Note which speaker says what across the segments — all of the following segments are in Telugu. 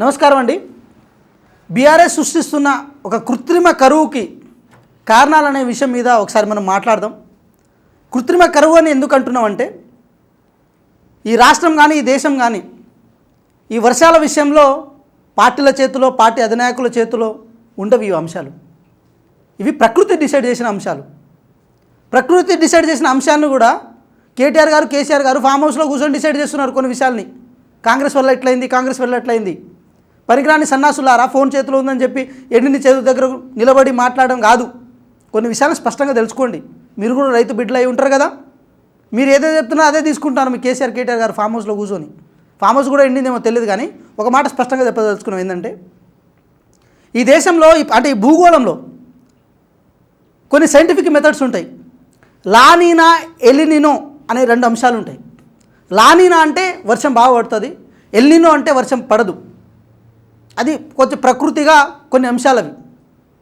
Speaker 1: నమస్కారం అండి. బీఆర్ఎస్ సృష్టిస్తున్న ఒక కృత్రిమ కరువుకి కారణాలనే విషయం మీద ఒకసారి మనం మాట్లాడదాం. కృత్రిమ కరువు అని ఎందుకు అంటున్నామంటే, ఈ రాష్ట్రం కానీ ఈ దేశం కానీ ఈ వర్షాల విషయంలో పార్టీల చేతిలో, పార్టీ అధినాయకుల చేతిలో ఉండవు ఈ అంశాలు. ఇవి ప్రకృతి డిసైడ్ చేసిన అంశాలు. ప్రకృతి డిసైడ్ చేసిన అంశాలను కూడా కేటీఆర్ గారు, కేసీఆర్ గారు ఫామ్ హౌస్లో కూర్చొని డిసైడ్ చేస్తున్నారు కొన్ని విషయాల్ని. కాంగ్రెస్ వల్ల ఎట్లయింది, కాంగ్రెస్ వల్ల ఎట్లయింది. పరికరాన్ని సన్నాసులారా ఫోన్ చేతిలో ఉందని చెప్పి ఎండిని చేతుల దగ్గర నిలబడి మాట్లాడడం కాదు. కొన్ని విషయాలు స్పష్టంగా తెలుసుకోండి. మీరు కూడా రైతు బిడ్డలు అయి ఉంటారు కదా. మీరు ఏదో చెప్తున్నారో అదే తీసుకుంటారు. మీ కేసీఆర్, కేటీఆర్ గారు ఫామ్ హౌస్లో కూర్చొని, ఫామ్ హౌస్ కూడా ఎండిందేమో తెలియదు కానీ ఒక మాట స్పష్టంగా చెప్పదలుచుకున్నాం. ఏంటంటే, ఈ దేశంలో అంటే ఈ భూగోళంలో కొన్ని సైంటిఫిక్ మెథడ్స్ ఉంటాయి. లానీనా, ఎలినినో అనే రెండు అంశాలు ఉంటాయి. లానీనా అంటే వర్షం బాగా పడుతుంది, ఎల్నినో అంటే వర్షం పడదు. అది కొంచెం ప్రకృతిగా కొన్ని అంశాలు అవి.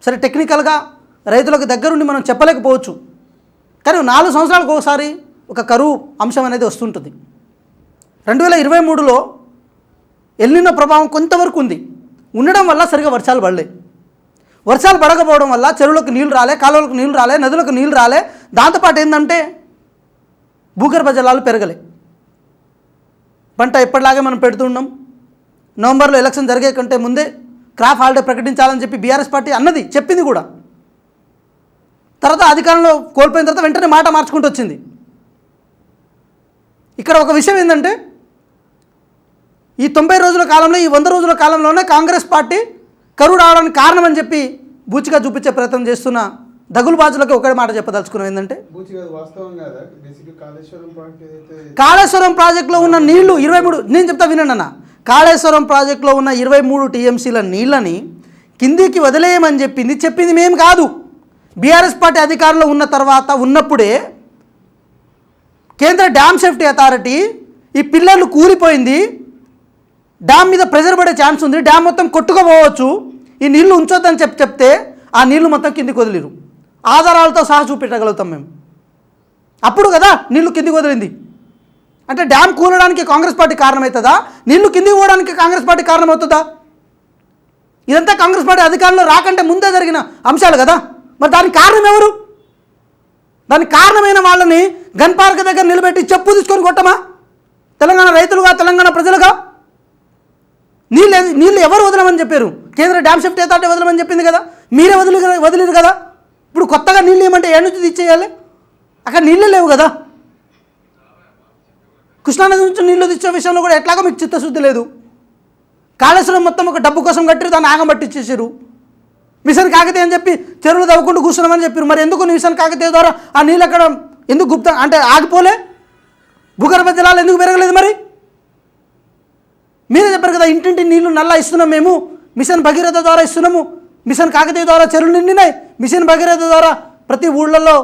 Speaker 1: సరే, టెక్నికల్గా రైతులకు దగ్గరుండి మనం చెప్పలేకపోవచ్చు, కానీ 4 సంవత్సరాలకు ఒకసారి ఒక కరువు అంశం అనేది వస్తుంటుంది. 2023లో ఎల్నినో ప్రభావం కొంతవరకు ఉండడం వల్ల సరిగా వర్షాలు పడలే. వర్షాలు పడకపోవడం వల్ల చెరువులకు నీళ్ళు రాలే, కాలువలకు నీళ్ళు రాలే, నదులకు నీళ్ళు రాలే. దాంతోపాటు ఏంటంటే భూగర్భ జలాలు పెరగలే. పంట ఎప్పటిలాగే మనం పెడుతున్నాం. నవంబర్లో ఎలక్షన్ జరిగే కంటే ముందే క్రాప్ హాలిడే ప్రకటించాలని చెప్పి బీఆర్ఎస్ పార్టీ అన్నది, చెప్పింది కూడా. తర్వాత అధికారంలో కోల్పోయిన తర్వాత వెంటనే మాట మార్చుకుంటూ వచ్చింది. ఇక్కడ ఒక విషయం ఏంటంటే, ఈ 90 రోజుల కాలంలో, ఈ 100 రోజుల కాలంలోనే కాంగ్రెస్ పార్టీ కరువు రావడానికి కారణం అని చెప్పి బూచిగా చూపించే ప్రయత్నం చేస్తున్న దగులుబాజులకు ఒకటే మాట చెప్పదలుచుకున్నాం. ఏంటంటే, కాళేశ్వరం ప్రాజెక్టులో ఉన్న నీళ్లు 23, నేను చెప్తా వినండి అన్న, కాళేశ్వరం ప్రాజెక్టులో ఉన్న 23 టీఎంసీల నీళ్ళని కిందికి వదిలేయమని చెప్పింది మేము కాదు. బీఆర్ఎస్ పార్టీ అధికారంలో ఉన్న తర్వాత ఉన్నప్పుడే కేంద్ర డ్యామ్ సేఫ్టీ అథారిటీ ఈ పిల్లర్లు కూలిపోయింది, డ్యామ్ మీద ప్రెజర్ పడే ఛాన్స్ ఉంది, డ్యామ్ మొత్తం కొట్టుకుపోవచ్చు, ఈ నీళ్లు ఉంచొద్దని చెప్తే ఆ నీళ్లు మొత్తం కిందికి వదిలేరు. ఆధారాలతో సహా చూపెట్టగలుగుతాం మేము. అప్పుడు కదా నీళ్లు కిందికి వదిలింది. అంటే డ్యామ్ కూలడానికి కాంగ్రెస్ పార్టీ కారణమవుతుందా, నీళ్లు కిందికి పోవడానికి కాంగ్రెస్ పార్టీ కారణమవుతుందా? ఇదంతా కాంగ్రెస్ పార్టీ అధికారంలో రాకంటే ముందే జరిగిన అంశాలు కదా. మరి దానికి కారణం ఎవరు? దానికి కారణమైన వాళ్ళని గన్ పార్క్ దగ్గర నిలబెట్టి చెప్పు తీసుకొని కొట్టమా? తెలంగాణ రైతులుగా, తెలంగాణ ప్రజలుగా నీళ్ళు ఎవరు వదలమని చెప్పారు? కేంద్ర డ్యామ్ సేఫ్టీ అథారిటీ వదలమని చెప్పింది కదా, మీరే వదిలేరు కదా. ఇప్పుడు కొత్తగా నీళ్ళు ఏమంటే ఏడు నుంచి తెచ్చేయాలి? అక్కడ నీళ్ళు లేవు కదా. కృష్ణానది నుంచి నీళ్లు తెచ్చే విషయంలో కూడా ఎట్లాగో మీకు చిత్తశుద్ధి లేదు. కాళేశ్వరం మొత్తం ఒక డబ్బు కోసం కట్టి దాన్ని ఆగం పట్టించేసారు. మిషన్ కాకతీయ అని చెప్పి చెరువులు తవ్వుకుంటూ కూర్చున్నామని చెప్పారు. మరి ఎందుకు మిషన్ కాకతీయ ద్వారా ఆ నీళ్ళు అక్కడ ఎందుకు గుప్త అంటే ఆగిపోలే? భూగర్భ జలాలు ఎందుకు పెరగలేదు? మరి మీరే చెప్పారు కదా, ఇంటింటి నీళ్లు నల్లా ఇస్తున్నాం మేము, మిషన్ భగీరథ ద్వారా ఇస్తున్నాము, మిషన్ కాకతీయ ద్వారా చెరువులు నిండినాయి, మిషన్ భగీరథ ద్వారా ప్రతి ఊళ్ళల్లో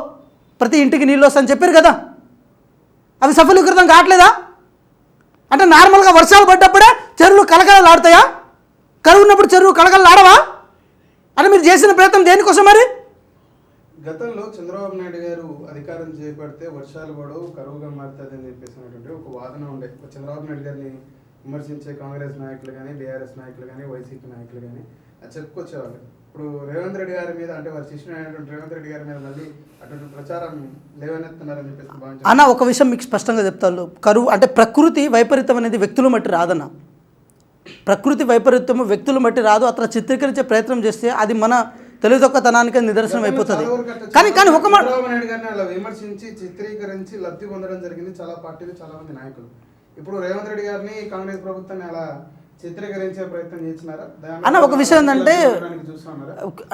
Speaker 1: ప్రతి ఇంటికి నీళ్ళు వస్తాయని చెప్పారు కదా. అవి సఫలీకృతం కావట్లేదా? అంటే నార్మల్గా వర్షాలు పడ్డప్పుడే చెరువులు కలకలలాడతాయా? కరువు ఉన్నప్పుడు చెరువు కలకలలాడవా? అని మీరు చేసిన ప్రయత్నం దేనికోసం? మరి
Speaker 2: గతంలో చంద్రబాబు నాయుడు గారు అధికారం చేపడితే వర్షాలు పడవు, కరువుగా మారుతుంది అని చెప్పేసినటువంటి ఒక వాదన ఉండే. చంద్రబాబు నాయుడు గారిని విమర్శించే కాంగ్రెస్ నాయకులు కానీ, బీఆర్ఎస్ నాయకులు కానీ, వైసీపీ నాయకులు కానీ అది చెప్పుకొచ్చేవాళ్ళు. ఇప్పుడు రేవంత్ రెడ్డి గారి మీద, అంటే వారి శిష్యుడైనటువంటి రేవంత్ రెడ్డి గారి మీద మళ్ళీ అటువంటి ప్రచారం లేవనెత్తున్నారని చెప్పేసి భావించారు.
Speaker 1: అన్న, ఒక విషయం మీకు స్పష్టంగా చెప్తాను. కరువు అంటే ప్రకృతి వైపరీత్యం అనేది వ్యక్తులు మట్టి రాదన్న. ప్రకృతి వైపరీత్యము వ్యక్తులు మట్టి రాదు. అట్లా చిత్రీకరించే ప్రయత్నం చేస్తే అది మన తెలివితొక్కతనానికి నిదర్శనం అయిపోతుంది. కానీ ఒక మాట,
Speaker 2: చంద్రబాబు నాయుడు గారిని అలా విమర్శించి చిత్రీకరించి లబ్ధి పొందడం జరిగింది చాలా పార్టీలు, చాలా మంది నాయకులు. ఇప్పుడు రేవంత్ రెడ్డి గారిని, కాంగ్రెస్ ప్రభుత్వాన్ని అలా చిత్రీకరించే ప్రయత్నం చేస్తున్నారా
Speaker 1: అన్న? ఒక విషయం ఏంటంటే,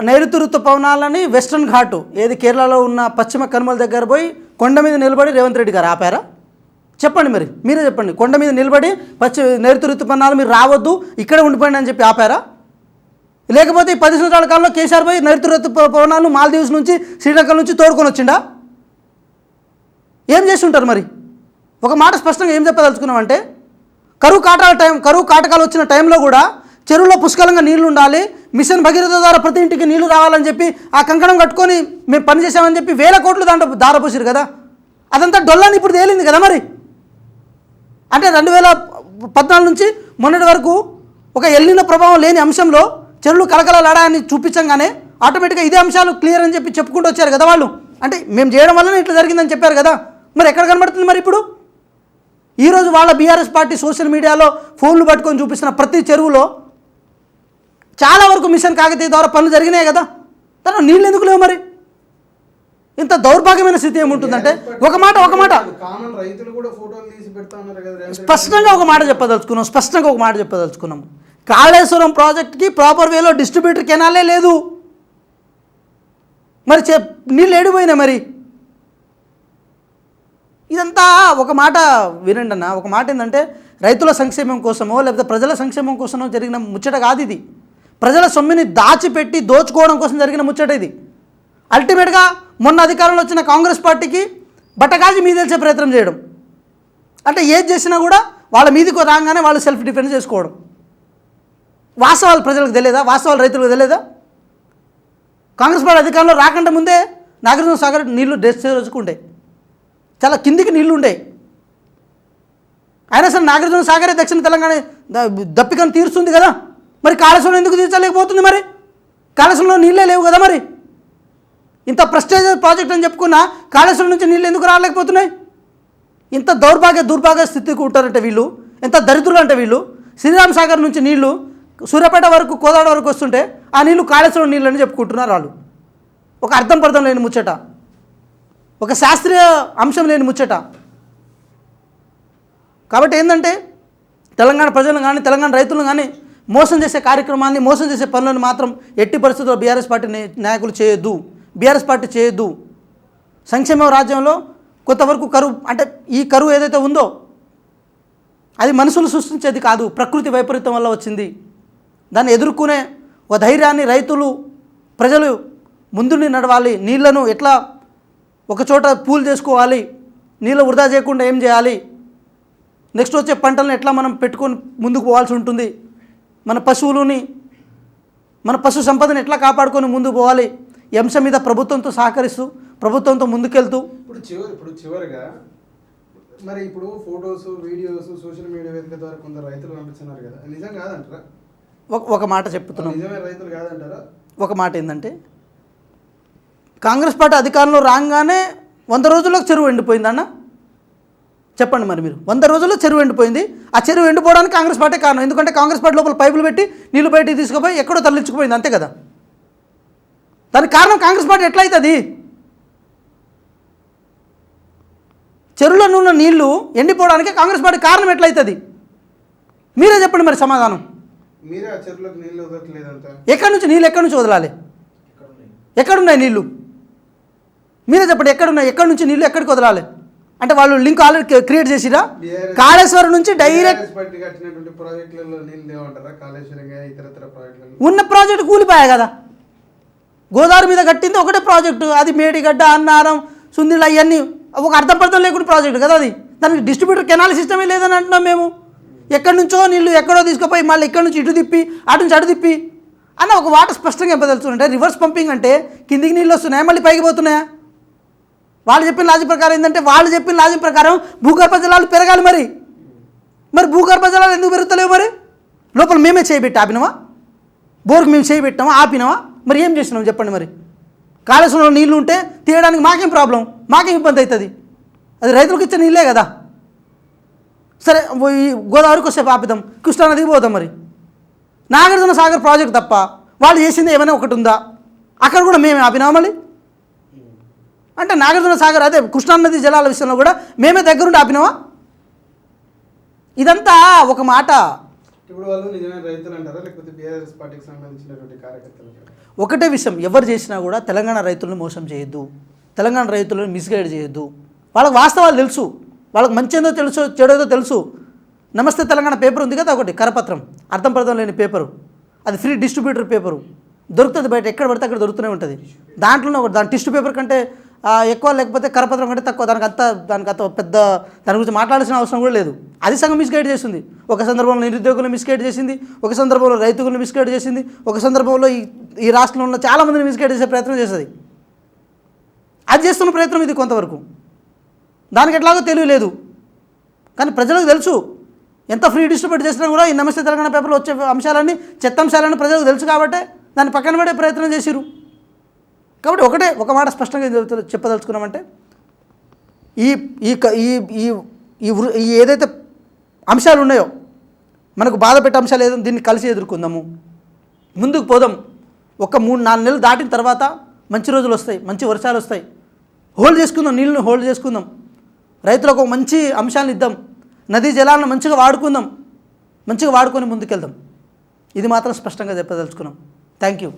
Speaker 1: నైరుతి ఋతుపవనాలని వెస్ట్రన్ ఘాటు ఏది కేరళలో ఉన్న పశ్చిమ కనుమల దగ్గర పోయి కొండ మీద నిలబడి రేవంత్ రెడ్డి గారు ఆపారా? చెప్పండి, మరి మీరే చెప్పండి. కొండ మీద నిలబడి నైరుతి ఋతుపవనాలు మీరు రావద్దు, ఇక్కడే ఉండిపోయింది అని చెప్పి ఆపారా? లేకపోతే ఈ 10 సంవత్సరాల కాలంలో కేసీఆర్ పోయి నైరుతి ఋతుపవనాలు మాల్దీవ్స్ నుంచి, శ్రీలంక నుంచి తోడుకొని వచ్చిండా? ఏం చేసి ఉంటారు? మరి ఒక మాట స్పష్టంగా ఏం చెప్పదలుచుకున్నామంటే, కరువు కాటకాలు వచ్చిన టైంలో కూడా చెరువులో పుష్కలంగా నీళ్లు ఉండాలి, మిషన్ భగీరథ ద్వారా ప్రతి ఇంటికి నీళ్లు రావాలని చెప్పి ఆ కంకణం కట్టుకొని మేము పనిచేసామని చెప్పి 1000 కోట్లు దాంట్లో దారపోసారు కదా. అదంతా డొల్లని ఇప్పుడు తేలింది కదా. మరి అంటే 2014 నుంచి మొన్నటి వరకు ఒక ఎల్లిన ప్రభావం లేని అంశంలో చెరువులు కలకలలాడాన్ని చూపించంగానే ఆటోమేటిక్గా ఇదే అంశాలు క్లియర్ అని చెప్పి చెప్పుకుంటూ వచ్చారు కదా వాళ్ళు. అంటే మేము చేయడం వల్లనే ఇట్లా జరిగిందని చెప్పారు కదా. మరి ఎక్కడ కనబడుతుంది మరి ఇప్పుడు? ఈరోజు వాళ్ళ బీఆర్ఎస్ పార్టీ సోషల్ మీడియాలో ఫోన్లు పట్టుకొని చూపిస్తున్న ప్రతి చెరువులో చాలా వరకు మిషన్ కాకతీయ ద్వారా పనులు జరిగినాయి కదా. దాంట్లో నీళ్ళు ఎందుకు లేవు మరి? ఇంత దౌర్భాగ్యమైన స్థితి ఏముంటుందంటే ఒక మాట
Speaker 2: కామన్ రైతులు కూడా ఫోటోలు తీసి పెడతా ఉన్నారు కదా.
Speaker 1: స్పష్టంగా ఒక మాట చెప్పదలుచుకున్నాం. కాళేశ్వరం ప్రాజెక్ట్కి ప్రాపర్ వేలో డిస్ట్రిబ్యూటర్ కెనాలే లేదు. మరి నీళ్ళు ఏడిపోయినాయి మరి. ఇదంతా ఒక మాట వినండి అన్న. ఒక మాట ఏంటంటే రైతుల సంక్షేమం కోసమో లేకపోతే ప్రజల సంక్షేమం కోసమో జరిగిన ముచ్చట కాదు ఇది. ప్రజల సొమ్ముని దాచిపెట్టి దోచుకోవడం కోసం జరిగిన ముచ్చట ఇది. అల్టిమేట్గా మొన్న అధికారంలో వచ్చిన కాంగ్రెస్ పార్టీకి బట్టగాజి మీదేల్చే ప్రయత్నం చేయడం. అంటే ఏది చేసినా కూడా వాళ్ళ మీదకి రాగానే వాళ్ళు సెల్ఫ్ డిఫెన్స్ చేసుకోవడం. వాస్తవాలు ప్రజలకు తెలియదా? వాస్తవాలు రైతులకు తెలియదా? కాంగ్రెస్ పార్టీ అధికారంలో రాకుండా ముందే నాగార్జున సాగర్ నీళ్లు రోజుకుండే చాలా కిందికి నీళ్లు ఉండే. అయినా సరే నాగార్జున సాగరే దక్షిణ తెలంగాణ దప్పికను తీరుస్తుంది కదా. మరి కాళేశ్వరం ఎందుకు తీర్చలేకపోతుంది? మరి కాళేశ్వరంలో నీళ్ళే లేవు కదా. మరి ఇంత ప్రెస్టేజ్ ప్రాజెక్ట్ అని చెప్పుకున్నా కాళేశ్వరం నుంచి నీళ్ళు ఎందుకు రాలేకపోతున్నాయి? ఇంత దుర్భాగ్య స్థితికి ఉంటారంటే వీళ్ళు, ఎంత దరిద్రులు అంటే వీళ్ళు. శ్రీరామ్ సాగర్ నుంచి నీళ్లు సూర్యాపేట వరకు కోదాడ వరకు వస్తుంటే ఆ నీళ్లు కాళేశ్వరం నీళ్ళు అని చెప్పుకుంటున్నారు వాళ్ళు. ఒక అర్థం లేని ముచ్చట, ఒక శాస్త్రీయ అంశం లేని ముచ్చట. కాబట్టి ఏంటంటే తెలంగాణ ప్రజలను కానీ తెలంగాణ రైతులను కానీ మోసం చేసే కార్యక్రమాన్ని, మోసం చేసే పనులను మాత్రం ఎట్టి పరిస్థితుల్లో బీఆర్ఎస్ పార్టీ నాయకులు చేయొద్దు, బీఆర్ఎస్ పార్టీ చేయొద్దు. సంక్షేమ రాజ్యంలో కొంతవరకు కరువు, అంటే ఈ కరువు ఏదైతే ఉందో అది మనుషులు సృష్టించేది కాదు, ప్రకృతి వైపరీత్యం వల్ల వచ్చింది. దాన్ని ఎదుర్కొనే ఒక ధైర్యాన్ని రైతులు, ప్రజలు ముందుని నడవాలి. నీళ్లను ఎట్లా ఒకచోట పూల్ చేసుకోవాలి, నీళ్ళు వృధా చేయకుండా ఏం చేయాలి, నెక్స్ట్ వచ్చే పంటలను ఎట్లా మనం పెట్టుకొని ముందుకు పోవాల్సి ఉంటుంది, మన పశువులని, మన పశు సంపదను ఎట్లా కాపాడుకొని ముందుకు పోవాలి, ఈ అంశం మీద ప్రభుత్వంతో సహకరిస్తూ ప్రభుత్వంతో ముందుకెళ్తూ.
Speaker 2: ఇప్పుడు చివరిగా మరి ఇప్పుడు ఫొటోస్, వీడియోస్ సోషల్ మీడియా వేదిక ద్వారా కొందరు రైతులు పంపిస్తున్నారు కదా, నిజం కాదంటారా?
Speaker 1: ఒక మాట చెప్తున్నాం,
Speaker 2: నిజమే రైతులు కాదంటారా?
Speaker 1: ఒక మాట ఏంటంటే కాంగ్రెస్ పార్టీ అధికారంలో రాగానే 100 రోజుల్లోకి చెరువు ఎండిపోయిందన్న. చెప్పండి మరి మీరు. 100 రోజుల్లో చెరువు ఎండిపోయింది. ఆ చెరువు ఎండిపోవడానికి కాంగ్రెస్ పార్టీ కారణం. ఎందుకంటే కాంగ్రెస్ పార్టీ లోపల పైపులు పెట్టి నీళ్లు బయటికి తీసుకుపోయి ఎక్కడో తరలించుకుపోయింది, అంతే కదా. దానికి కారణం కాంగ్రెస్ పార్టీ ఎట్లయితుంది? చెరువులో ఉన్న నీళ్లు ఎండిపోవడానికి కాంగ్రెస్ పార్టీ కారణం ఎట్లయితుంది? మీరే చెప్పండి మరి సమాధానం.
Speaker 2: మీరే ఆ చెరువులోకి నీళ్ళు వదలట్లేదంట.
Speaker 1: ఎక్కడి నుంచి వదలాలి? ఎక్కడున్నాయి నీళ్లు? మీరే చెప్పండి. ఎక్కడి నుంచి నీళ్ళు ఎక్కడికి వదలాలి? అంటే వాళ్ళు లింక్ ఆల్రెడీ క్రియేట్ చేసిరా? కాళేశ్వరం నుంచి డైరెక్ట్ ఉన్న ప్రాజెక్టు కూలిపోయాయి కదా. గోదావరి మీద కట్టింది ఒకటే ప్రాజెక్టు, అది మేడిగడ్డ, అన్నారం, సుందిళ్ళ, అవన్నీ ఒక అర్థం లేకుండా ప్రాజెక్టు కదా అది. దానికి డిస్ట్రిబ్యూటర్ కెనాల్ సిస్టమే లేదని అంటున్నాం మేము. ఎక్కడి నుంచో నీళ్ళు ఎక్కడో తీసుకుపోయి మళ్ళీ ఎక్కడి నుంచి ఇటు తిప్పి అటు నుంచి అటు తిప్పి అన్న ఒక వాటర్ స్పష్టంగా చెప్పదలుచుకుంటే రివర్స్ పంపింగ్ అంటే కిందికి నీళ్ళు వస్తున్నాయా మళ్ళీ పైకి పోతున్నాయా? వాళ్ళు చెప్పిన లాజిక్ ప్రకారం ఏంటంటే భూగర్భ జలాలు పెరగాలి. మరి భూగర్భ జలాలు ఎందుకు పెరుగుతలేవు? మరి లోపల మేమే చేయబెట్టి ఆపినామా? బోర్కు మేము చేయబెట్టామా? ఆపినామా? మరి ఏం చేసినాం చెప్పండి. మరి కాళేశ్వరంలో నీళ్ళు ఉంటే తీయడానికి మాకేం ప్రాబ్లం, మాకేం ఇబ్బంది అవుతుంది? అది రైతులకు ఇచ్చే నీళ్ళే కదా. సరే ఈ గోదావరికి వస్తే ఆపిద్దాం, కృష్ణానదికి పోదాం. మరి నాగార్జున సాగర్ ప్రాజెక్ట్ తప్ప వాళ్ళు చేసింది ఏమైనా ఒకటి ఉందా? అక్కడ కూడా మేమే ఆపినామా? మళ్ళీ అంటే నాగార్జున సాగర్ అదే కృష్ణానది జలాల విషయంలో కూడా మేమే దగ్గరుండి ఆపినామా? ఇదంతా ఒక మాట.
Speaker 2: ఇప్పుడు వాళ్ళు నిజమైన రైతులు అంటారా లేకపోతే బీఆర్ఎస్ పార్టీకి సంబంధించినటువంటి కార్యకర్తలు?
Speaker 1: ఒకటే విషయం, ఎవరు చేసినా కూడా తెలంగాణ రైతులను మోసం చేయొద్దు, తెలంగాణ రైతులను మిస్గైడ్ చేయొద్దు. వాళ్ళకి వాస్తవాలు తెలుసు, వాళ్ళకి మంచి ఏందో తెలుసు, చెడేదో తెలుసు. నమస్తే తెలంగాణ పేపర్ ఉంది కదా ఒకటి, కరపత్రం, అర్థం లేని పేపరు, అది ఫ్రీ డిస్ట్రిబ్యూటర్ పేపరు, దొరుకుతుంది బయట, ఎక్కడ పడితే అక్కడ దొరుకుతూనే ఉంటుంది. దాంట్లోనే ఒకటి, దాని టిష్యూ పేపర్ కంటే ఎక్కువ, లేకపోతే కరపత్రం కంటే తక్కువ, దానికి అంత పెద్ద దాని గురించి మాట్లాడాల్సిన అవసరం కూడా లేదు. అది సగం మిస్గైడ్ చేసింది. ఒక సందర్భంలో నిరుద్యోగులను మిస్గైడ్ చేసింది, ఒక సందర్భంలో రైతులను మిస్గైడ్ చేసింది, ఒక సందర్భంలో ఈ రాష్ట్రంలో ఉన్న చాలామందిని మిస్గైడ్ చేసే ప్రయత్నం చేస్తుంది. అది చేస్తున్న ప్రయత్నం ఇది కొంతవరకు. దానికి ఎట్లాగో తెలియలేదు, కానీ ప్రజలకు తెలుసు ఎంత ఫ్రీ డిస్ట్రిబ్యూట్ చేసినా కూడా ఈ నమస్తే తెలంగాణ పేపర్లో వచ్చే అంశాలన్నీ చెత్త అంశాలని ప్రజలకు తెలుసు కాబట్టే దాన్ని పక్కన పడే ప్రయత్నం చేసిరు. కాబట్టి ఒక మాట స్పష్టంగా చెప్పదలుచుకున్నామంటే ఈ ఈ ఈ ఈ ఈ ఏదైతే అంశాలు ఉన్నాయో మనకు బాధ పెట్టే అంశాలు ఏదో దీన్ని కలిసి ఎదుర్కొందాము, ముందుకు పోదాం. ఒక 3-4 నెలలు దాటిన తర్వాత మంచి రోజులు వస్తాయి, మంచి వర్షాలు వస్తాయి. హోల్డ్ చేసుకుందాం, నీళ్ళని హోల్డ్ చేసుకుందాం, రైతులకు ఒక మంచి అంశాలను ఇద్దాం, నదీ జలాలను మంచిగా వాడుకుందాం, మంచిగా వాడుకొని ముందుకెళ్దాం. ఇది మాత్రం స్పష్టంగా చెప్పదలుచుకున్నాం. Thank you.